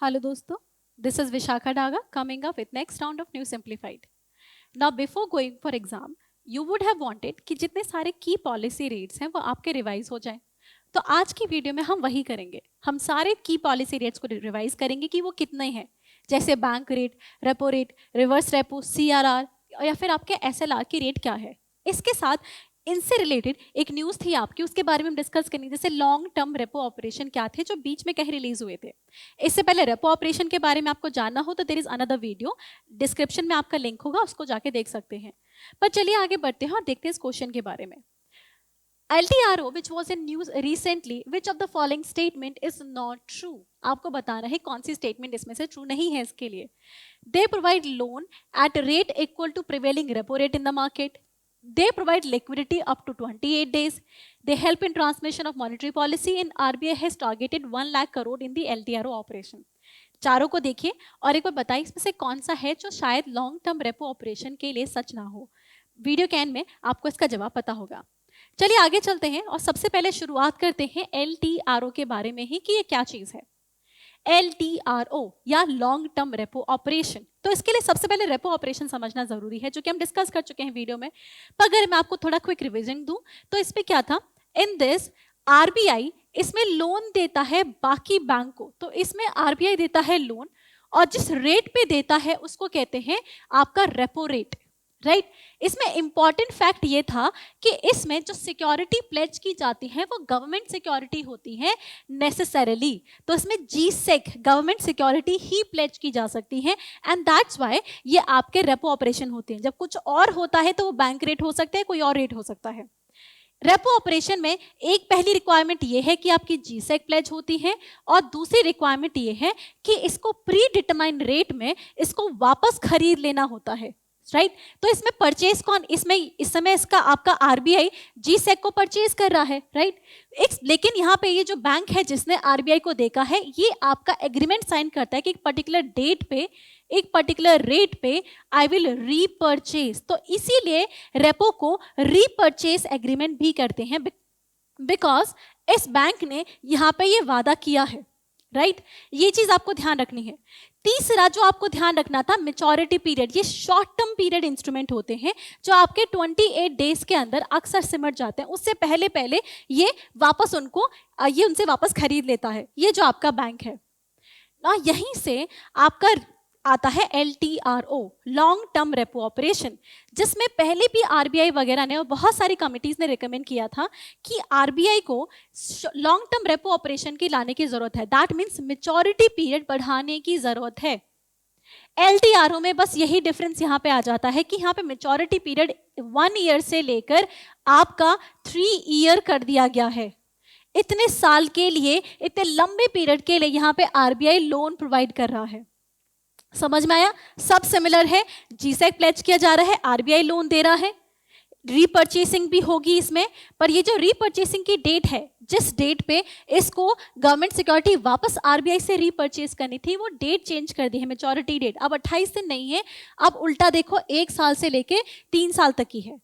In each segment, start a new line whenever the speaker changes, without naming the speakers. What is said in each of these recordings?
Hello दोस्तों, this is Vishakha Daga coming up with next round of New Simplified. Now before going for exam, you would have wanted कि जितने सारे की policy rates हैं वो आपके रिवाइज हो जाएं. तो आज की वीडियो में हम वही करेंगे. हम सारे की पॉलिसी रेट्स को रिवाइज करेंगे कि वो कितने हैं, जैसे bank rate, repo rate, reverse repo, CRR या फिर आपके SLR की रेट क्या है. इसके साथ इनसे रिलेटेड एक न्यूज़ थी आपकी, उसके बारे में हम डिस्कस करेंगे. जैसे लॉन्ग टर्म रेपो ऑपरेशन क्या थे जो बीच में कहीं रिलीज हुए थे. इससे पहले रेपो ऑपरेशन के बारे में आपको जानना हो तो there is another video, description में आपका लिंक होगा, उसको जाके देख सकते हैं. पर चलिए आगे बढ़ते हैं और देखते हैं इस क्वेश्चन के बारे में. LTRO which was in news recently, which of the following statement is not true? आपको बताना है कौन सी स्टेटमेंट इसमें से ट्रू नहीं है. इसके लिए they provide loan at rate equal to prevailing repo rate in the market. They provide liquidity up to 28 days. They help in transmission of monetary policy and RBI has targeted 1 lakh crore in the LTRO operation. चारों को देखिए और एक बार बताइए इसमें से कौन सा है जो शायद लॉन्ग टर्म रेपो ऑपरेशन के लिए सच ना हो. वीडियो के एंड में आपको इसका जवाब पता होगा. चलिए आगे चलते हैं और सबसे पहले शुरुआत करते हैं LTRO के बारे में ही कि ये क्या चीज है. LTRO या लॉन्ग टर्म रेपो ऑपरेशन. तो इसके लिए सबसे पहले रेपो ऑपरेशन समझना जरूरी है, जो कि हम डिस्कस कर चुके हैं वीडियो में. पर अगर मैं आपको थोड़ा क्विक रिवीजन दूं तो इसमें क्या था, इन दिस RBI इसमें लोन देता है बाकी बैंक को. तो इसमें RBI देता है लोन और जिस रेट पे देता है उसको कहते हैं आपका रेपो रेट, राइट. इसमें इंपॉर्टेंट फैक्ट ये था कि इसमें जो सिक्योरिटी प्लेज की जाती है वो गवर्नमेंट सिक्योरिटी होती है नेसेसरली. तो इसमें GSEC government security he plays की जा सकती है एंड दैट्स व्हाई ये आपके रेपो ऑपरेशन होते हैं. जब कुछ और होता है तो वो बैंक रेट हो सकता है, कोई और रेट हो सकता है. रेपो ऑपरेशन में एक पहली रिक्वायरमेंट ये है कि आपकी GSEC प्लेज होती है और दूसरी रिक्वायरमेंट ये है कि इसको प्री डिटरमाइंड रेट में इसको वापस खरीद लेना होता है, राइट. तो इसमें परचेज कौन, इसमें इस समय इसका आपका RBI GSEC को परचेज कर रहा है, राइट. लेकिन यहाँ पे ये जो बैंक है जिसने RBI को देखा है ये आपका एग्रीमेंट साइन करता है कि एक पर्टिकुलर डेट पे एक पर्टिकुलर रेट पे आई विल रीपर्चेज. तो इसीलिए रेपो को रीपर्चेज एग्रीमेंट भी करते हैं बिकॉज इस बैंक ने यहाँ पे ये वादा किया है, राइट. ये चीज आपको ध्यान रखनी है. तीसरा जो आपको ध्यान रखना था, मेच्योरिटी पीरियड. ये शॉर्ट टर्म पीरियड इंस्ट्रूमेंट होते हैं जो आपके 28 डेज के अंदर अक्सर सिमट जाते हैं. उससे पहले पहले ये वापस ये उनसे वापस खरीद लेता है. ये जो आपका बैंक है ना, यहीं से आपका आता है LTRO long term repo operation, जिसमें पहले भी RBI वगैरह ने और बहुत सारी कमिटीज ने रिकमेंड किया था कि RBI को लॉन्ग टर्म रेपो ऑपरेशन की लाने की जरूरत है. दैट मीन्स मेच्योरिटी पीरियड बढ़ाने की जरूरत है. LTRO में बस यही डिफरेंस यहाँ पे आ जाता है कि यहाँ पे मेच्योरिटी पीरियड 1 ईयर से लेकर आपका 3 ईयर कर दिया गया है. इतने साल के लिए, इतने लंबे पीरियड के लिए यहाँ पे RBI लोन प्रोवाइड कर रहा है. समझ में आया? सब सिमिलर है. GSEC प्लेज किया जा रहा है, RBI लोन दे रहा है, रीपर्चेसिंग भी होगी इसमें. पर ये जो रीपर्चेसिंग की डेट है, जिस डेट पे इसको गवर्नमेंट सिक्योरिटी वापस RBI से रीपर्चेस करनी थी, वो डेट चेंज कर दी है. मेच्योरिटी डेट अब 28 दिन नहीं है, अब उल्टा देखो 1 साल से लेके 3 साल तक की है.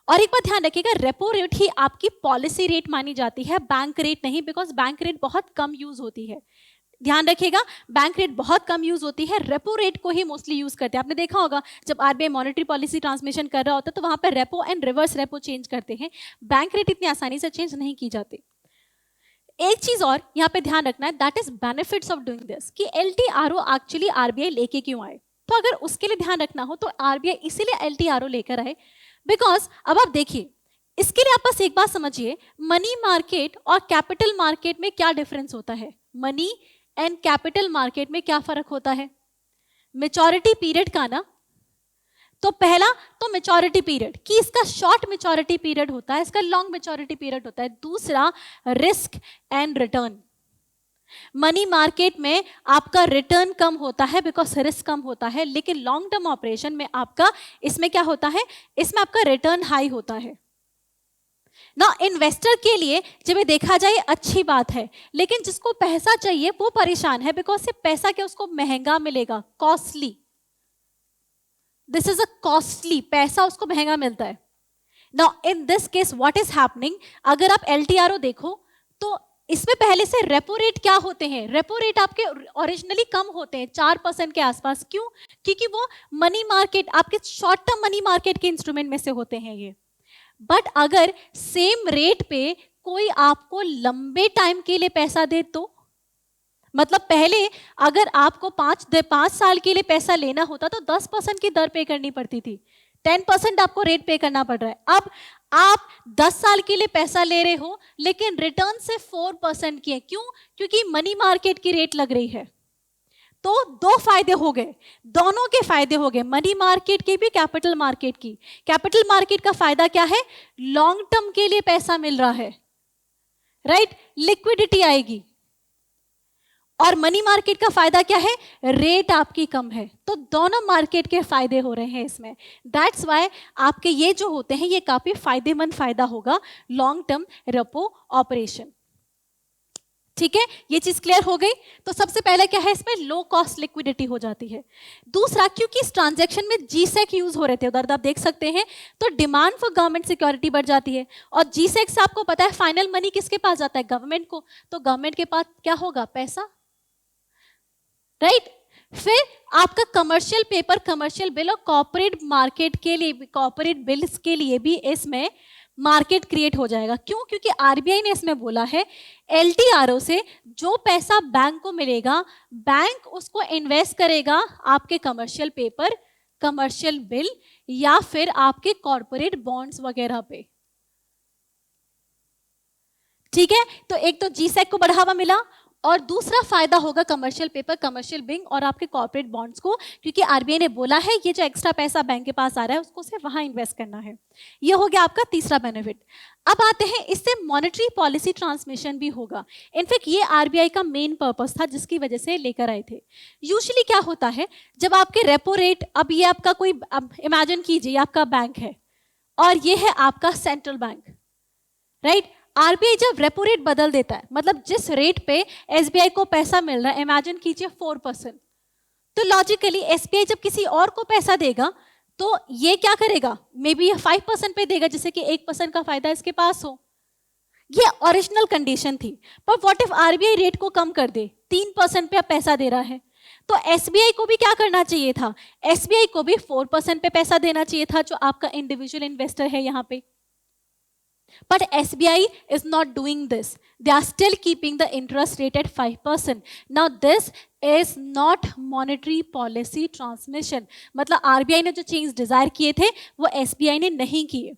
और एक बात ध्यान रखिएगा, रेपो रेट ही आपकी पॉलिसी रेट मानी जाती है, बैंक रेट नहीं, बिकॉज बैंक रेट बहुत कम यूज होती है. ध्यान रखिएगा, बैंक रेट बहुत कम यूज होती है, रेपो रेट को ही मोस्टली यूज करते हैं. आपने देखा होगा जब RBI मॉनेटरी पॉलिसी ट्रांसमिशन कर रहा होता है तो वहां पर repo and reverse repo change करते हैं. बैंक रेट इतनी आसानी से चेंज नहीं की जाती. एक चीज और यहाँ पे ध्यान रखना है, that is benefits of doing this, कि LTRO एक्चुअली RBI लेके क्यों आए. तो अगर उसके लिए ध्यान रखना हो तो RBI इसीलिए LTRO लेकर आए बिकॉज अब आप देखिए, इसके लिए आप बस एक बात समझिए, मनी मार्केट और कैपिटल मार्केट में क्या डिफरेंस होता है. मनी एंड कैपिटल मार्केट में क्या फर्क होता है? मेच्योरिटी पीरियड का ना. तो पहला तो मेच्योरिटी पीरियड कि इसका शॉर्ट मेच्योरिटी पीरियड होता है, इसका लॉन्ग मेच्योरिटी पीरियड होता है. दूसरा risk and return. Money market में आपका रिटर्न कम होता है बिकॉज रिस्क कम होता है, लेकिन लॉन्ग टर्म ऑपरेशन में आपका इसमें क्या होता है, इसमें आपका रिटर्न हाई होता है ना. इन्वेस्टर के लिए जब ये देखा जाए अच्छी बात है, लेकिन जिसको पैसा चाहिए वो परेशान है बिकॉज से पैसा क्या उसको महंगा मिलेगा, costly. This is a costly, पैसा उसको महंगा मिलता है. Now in this case what is happening, अगर आप LTRO देखो तो इसमें पहले से रेपो रेट क्या होते हैं, रेपो रेट आपके ओरिजिनली कम होते हैं 4% के आसपास। क्यों? क्योंकि वो मनी मार्केट, आपके शॉर्ट टर्म मनी मार्केट के इंस्ट्रूमेंट में से होते हैं ये। बट अगर सेम रेट पे कोई आपको लंबे टाइम के लिए पैसा दे तो, मतलब पहले अगर आपको 5 साल के लिए पैसा लेना होता तो 10% की दर पे करनी पड़ती थी, 10% आपको रेट पे करना पड़ रहा है। अब आप 10 साल के लिए पैसा ले रहे हो लेकिन रिटर्न से 4% की है। क्यों? क्योंकि मनी मार्केट की रेट लग रही है। तो दो फायदे हो गए, दोनों के फायदे हो गए, मनी मार्केट के भी, कैपिटल मार्केट की। कैपिटल मार्केट का फायदा क्या है? लॉन्ग टर्म के लिए पैसा मिल रहा है, राइट, लिक्विडिटी आएगी। और मनी मार्केट का फायदा क्या है? रेट आपकी कम है। तो दोनों मार्केट के फायदे हो रहे हैं इसमें। दैट्स वाई आपके ये जो होते हैं ये काफी फायदेमंद फायदा होगा लॉन्ग टर्म रेपो ऑपरेशन। ठीक है, ये चीज क्लियर हो गई। तो सबसे पहले क्या है, इसमें लो कॉस्ट लिक्विडिटी हो जाती है। दूसरा, क्योंकि इस ट्रांजैक्शन में जीसेक यूज हो रहे थे, उधर आप देख सकते हैं, तो डिमांड फॉर गवर्नमेंट सिक्योरिटी बढ़ जाती है। और जीसेक से आपको पता है फाइनल मनी किसके पास जाता है? गवर्नमेंट को। तो गवर्नमेंट के पास क्या होगा? पैसा, राइट। फिर आपका कमर्शियल पेपर, कमर्शियल बिल और कॉर्पोरेट मार्केट के लिए, कॉर्पोरेट बिल्स के लिए भी इसमें मार्केट क्रिएट हो जाएगा। क्यों? क्योंकि आरबीआई ने इसमें बोला है एलटीआरओ से जो पैसा बैंक को मिलेगा, बैंक उसको इन्वेस्ट करेगा आपके कमर्शियल पेपर, कमर्शियल बिल या फिर आपके कॉर्पोरेट बॉन्ड्स वगैरह पे। ठीक है, तो एक तो जीसेक को बढ़ावा मिला और दूसरा फायदा होगा कमर्शियल पेपर, कमर्शियल बिल और आपके कॉर्पोरेट बॉन्ड्स को, क्योंकि आरबीआई ने बोला है ये जो एक्स्ट्रा पैसा बैंक के पास आ रहा है उसको सिर्फ वहां इन्वेस्ट करना है। ये हो गया आपका तीसरा बेनिफिट। अब आते हैं, इससे मॉनेटरी पॉलिसी ट्रांसमिशन भी होगा। इनफैक्ट ये आरबीआई का मेन पर्पस था जिसकी वजह से लेकर आए थे। यूजुअली क्या होता है, जब आपके रेपो रेट, अब ये आपका कोई, अब इमेजिन कीजिए आपका बैंक है और ये है आपका सेंट्रल बैंक, राइट। आरबीआई जब रेपो रेट बदल देता है, मतलब जिस रेट पे एसबीआई को पैसा मिल रहा है, इमेजिन कीजिए 4%, तो लॉजिकली एसबीआई जब किसी और को पैसा देगा तो ये क्या करेगा, मे बी 5% पे देगा, जिससे कि 1% का फायदा इसके पास हो। ये ओरिजिनल कंडीशन थी। पर व्हाट इफ आरबीआई रेट को कम कर दे, 3% पे अब पैसा दे रहा है, तो एसबीआई को भी क्या करना चाहिए था? एसबीआई को भी 4% पे पैसा देना चाहिए था, जो आपका इंडिविजुअल इन्वेस्टर है यहाँ पे। But SBI is not doing this. They are still keeping the interest rate at 5%. Now this is not monetary policy transmission. मतलब RBI ने जो चेंज डिजायर किए थे वो SBI ने नहीं किए।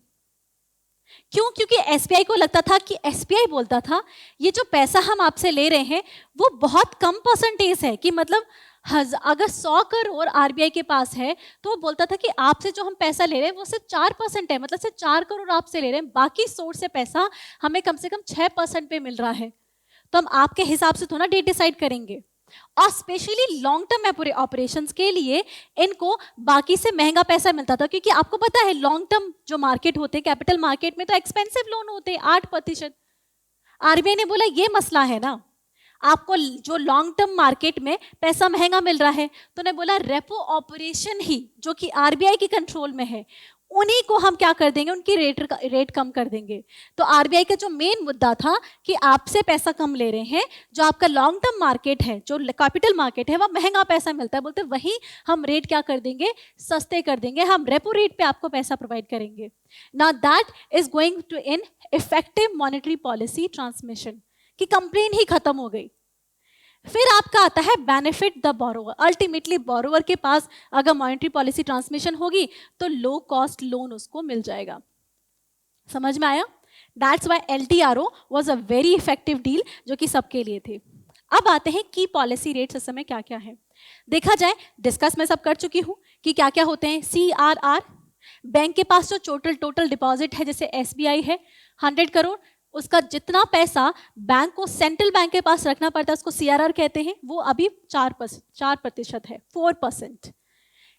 क्यों? क्योंकि एसबीआई को लगता था कि, एसबीआई बोलता था ये जो पैसा हम आपसे ले रहे हैं वो बहुत कम परसेंटेज है, कि मतलब अगर 100 करोड़ आरबीआई के पास है तो वो बोलता था कि आपसे जो हम पैसा ले रहे हैं वो सिर्फ 4% है, मतलब सिर्फ 4 करोड़ आपसे ले रहे हैं, बाकी सोर्स से पैसा हमें कम से कम 6% पे मिल रहा है, तो हम आपके हिसाब से थोड़ा डेट डिसाइड करेंगे। और स्पेशली लॉन्ग टर्म ऑपरेशंस के लिए इनको बाकी से महंगा पैसा मिलता था, क्योंकि आपको पता है लॉन्ग टर्म जो मार्केट होते हैं, कैपिटल मार्केट में तो एक्सपेंसिव लोन होते हैं 8%। आरबीआई ने बोला ये मसला है ना, आपको जो लॉन्ग टर्म मार्केट में पैसा महंगा मिल रहा है, तो उन्होंने बोला रेपो ऑपरेशन ही जो कि आरबीआई के कंट्रोल में है उन्हीं को हम क्या कर देंगे, उनकी रेट कम कर देंगे। तो आरबीआई का जो मेन मुद्दा था कि आपसे पैसा कम ले रहे हैं, जो आपका लॉन्ग टर्म मार्केट है, जो कैपिटल मार्केट है, वह महंगा पैसा मिलता है, बोलते वही हम रेट क्या कर देंगे, सस्ते कर देंगे, हम रेपो रेट पे आपको पैसा प्रोवाइड करेंगे। Now that is going to in effective monetary policy transmission, की कंप्लेन ही खत्म हो गई। फिर आपका आता है benefit the borrower. Ultimately borrower के पास अगर मॉनेटरी पॉलिसी ट्रांसमिशन होगी तो लो कॉस्ट लोन उसको मिल जाएगा। समझ में आया? That's why LTRO was a very effective deal जो कि सबके लिए थे। अब आते हैं की पॉलिसी रेट्स इस समय क्या क्या है। देखा जाए, डिस्कस मैं सब कर चुकी हूं कि क्या क्या होते हैं। CRR, बैंक के पास जो टोटल डिपॉजिट है, जैसे SBI है 100 करोड़, उसका जितना पैसा बैंक को सेंट्रल बैंक के पास रखना पड़ता है उसको CRR कहते हैं, वो अभी 4% है, 4%।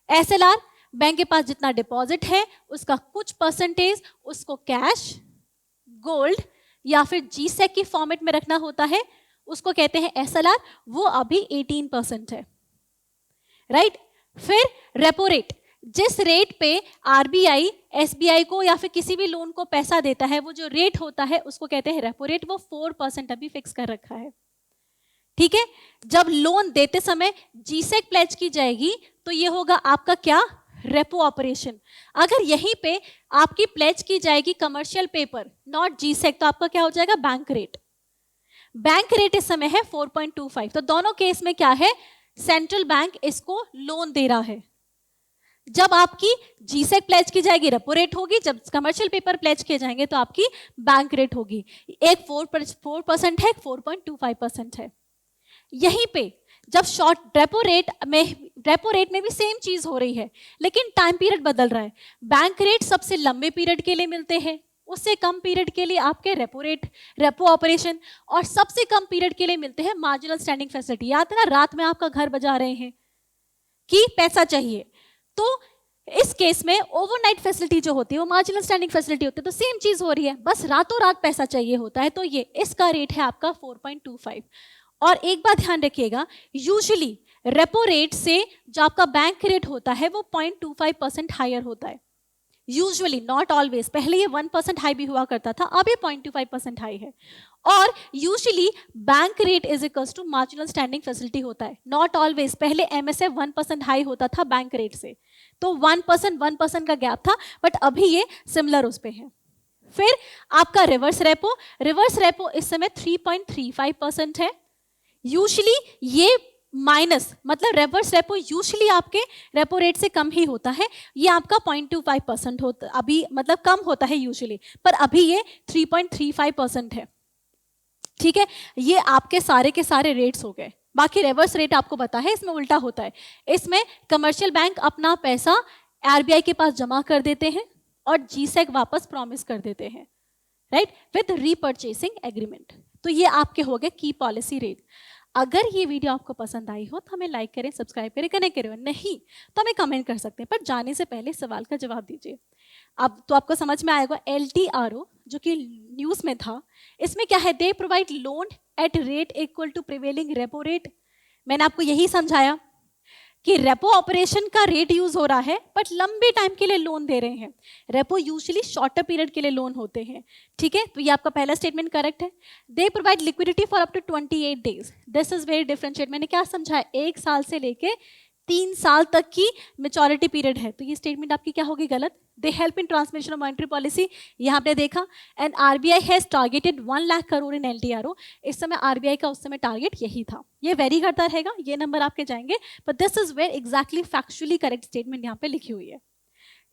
SLR, बैंक के पास जितना डिपॉजिट है उसका कुछ परसेंटेज उसको कैश, गोल्ड या फिर जीसेक की फॉर्मेट में रखना होता है, उसको कहते हैं SLR, वो अभी 18% है, राइट। फिर रेपो रेट, जिस रेट पे आरबीआई एसबीआई को या फिर किसी भी लोन को पैसा देता है, वो जो रेट होता है उसको कहते हैं रेपो रेट। वो 4% अभी फिक्स कर रखा है, ठीक है। जब लोन देते समय जीसेक प्लेज की जाएगी तो ये होगा आपका क्या, रेपो ऑपरेशन। अगर यहीं पे आपकी प्लेज की जाएगी कमर्शियल पेपर नॉट जीसेक, तो आपका क्या हो जाएगा, बैंक रेट। बैंक रेट इस समय है 4.25। तो दोनों केस में क्या है, सेंट्रल बैंक इसको लोन दे रहा है। जब आपकी जीसेक प्लेज की जाएगी रेपो रेट होगी, जब कमर्शियल पेपर प्लेज किए जाएंगे तो आपकी बैंक रेट होगी। एक 4% है, एक 4.25% है। यहीं पे जब शॉर्ट रेपो रेट में भी सेम चीज हो रही है, लेकिन टाइम पीरियड बदल रहा है। बैंक रेट सबसे लंबे पीरियड के लिए मिलते हैं, उससे कम पीरियड के लिए आपके रेपो रेट, रेपो ऑपरेशन, और सबसे कम पीरियड के लिए मिलते हैं मार्जिनल स्टैंडिंग फैसिलिटी। याद है ना, रात में आपका घर बजा रहे हैं कि पैसा चाहिए, तो इस केस में ओवरनाइट फैसिलिटी जो होती है वो मार्जिनल स्टैंडिंग फैसिलिटी होती है। तो सेम चीज हो रही है, बस रातों रात पैसा चाहिए होता है। तो ये इसका रेट है आपका 4.25। और एक बात ध्यान रखिएगा, यूजुअली रेपो रेट से जो आपका बैंक रेट होता है वो 0.25% हायर होता है। Usually, not always. पहले ये 1% हाई भी हुआ करता था, अब ये 0.25% हाई है। और usually bank rate is equals to marginal standing facility होता है, नॉट ऑलवेज। पहले एमएसएफ 1% हाई होता था बैंक रेट से, तो 1% का गैप था, बट अभी ये सिमिलर उस पे है। फिर आपका रिवर्स रेपो इस समय 3.35% है। यूजुअली ये माइनस, मतलब रिवर्स रेपो यूजुअली आपके रेपो रेट से कम ही होता है। ये आपका 0.25% होता, अभी मतलब कम होता है यूजुअली, पर अभी ये 3.35% है, ठीक है। ये आपके सारे के सारे रेट्स हो गए। बाकी रिवर्स रेट आपको पता है, इसमें उल्टा होता है। इसमें कमर्शियल बैंक अपना पैसा आरबीआई के पास जमा कर देते हैं और जीसेक वापस प्रॉमिस कर देते हैं, राइट, विद रीपर्चेसिंग एग्रीमेंट। तो ये आपके हो गए की पॉलिसी रेट। अगर ये वीडियो आपको पसंद आई हो तो हमें लाइक करें, सब्सक्राइब करें, कनेक्ट करें, नहीं तो हमें कमेंट कर सकते हैं। पर जाने से पहले सवाल का जवाब दीजिए। अब तो आपको समझ में आएगा, LTRO जो कि न्यूज़ में था, इसमें क्या है, they provide loan at rate equal to prevailing repo rate. मैंने आपको यही समझाया कि रेपो ऑपरेशन का रेट यूज हो रहा है, बट लंबे टाइम के लिए लोन दे रहे हैं। रेपो यूजुअली शॉर्टर पीरियड के लिए लोन होते हैं, ठीक है। तो ये आपका पहला स्टेटमेंट करेक्ट है। They provide liquidity for up to 28 days. This is very differentiate. मैंने क्या समझाया, 1 साल से लेके 3 साल तक की मेच्योरिटी पीरियड है, तो ये स्टेटमेंट आपकी क्या होगी, गलत। They help in transmission of monetary policy, यहाँ आपने देखा। And RBI has targeted 1 lakh crore in LTRO। इस समय आरबीआई का उस समय टारगेट यही था। ये वेरी करता रहेगा, ये नंबर आपके जाएंगे, but this is where exactly factually correct statement यहाँ पे लिखी हुई है।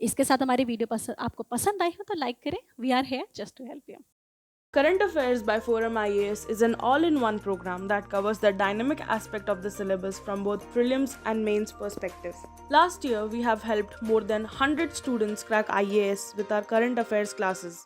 इसके साथ हमारी वीडियो आपको पसंद आई हो तो लाइक करें। We are here just to help you.
Current Affairs by Forum IAS is an all-in-one program that covers the dynamic aspect of the syllabus from both prelims and mains perspective. Last year, we have helped more than 100 students crack IAS with our current affairs classes.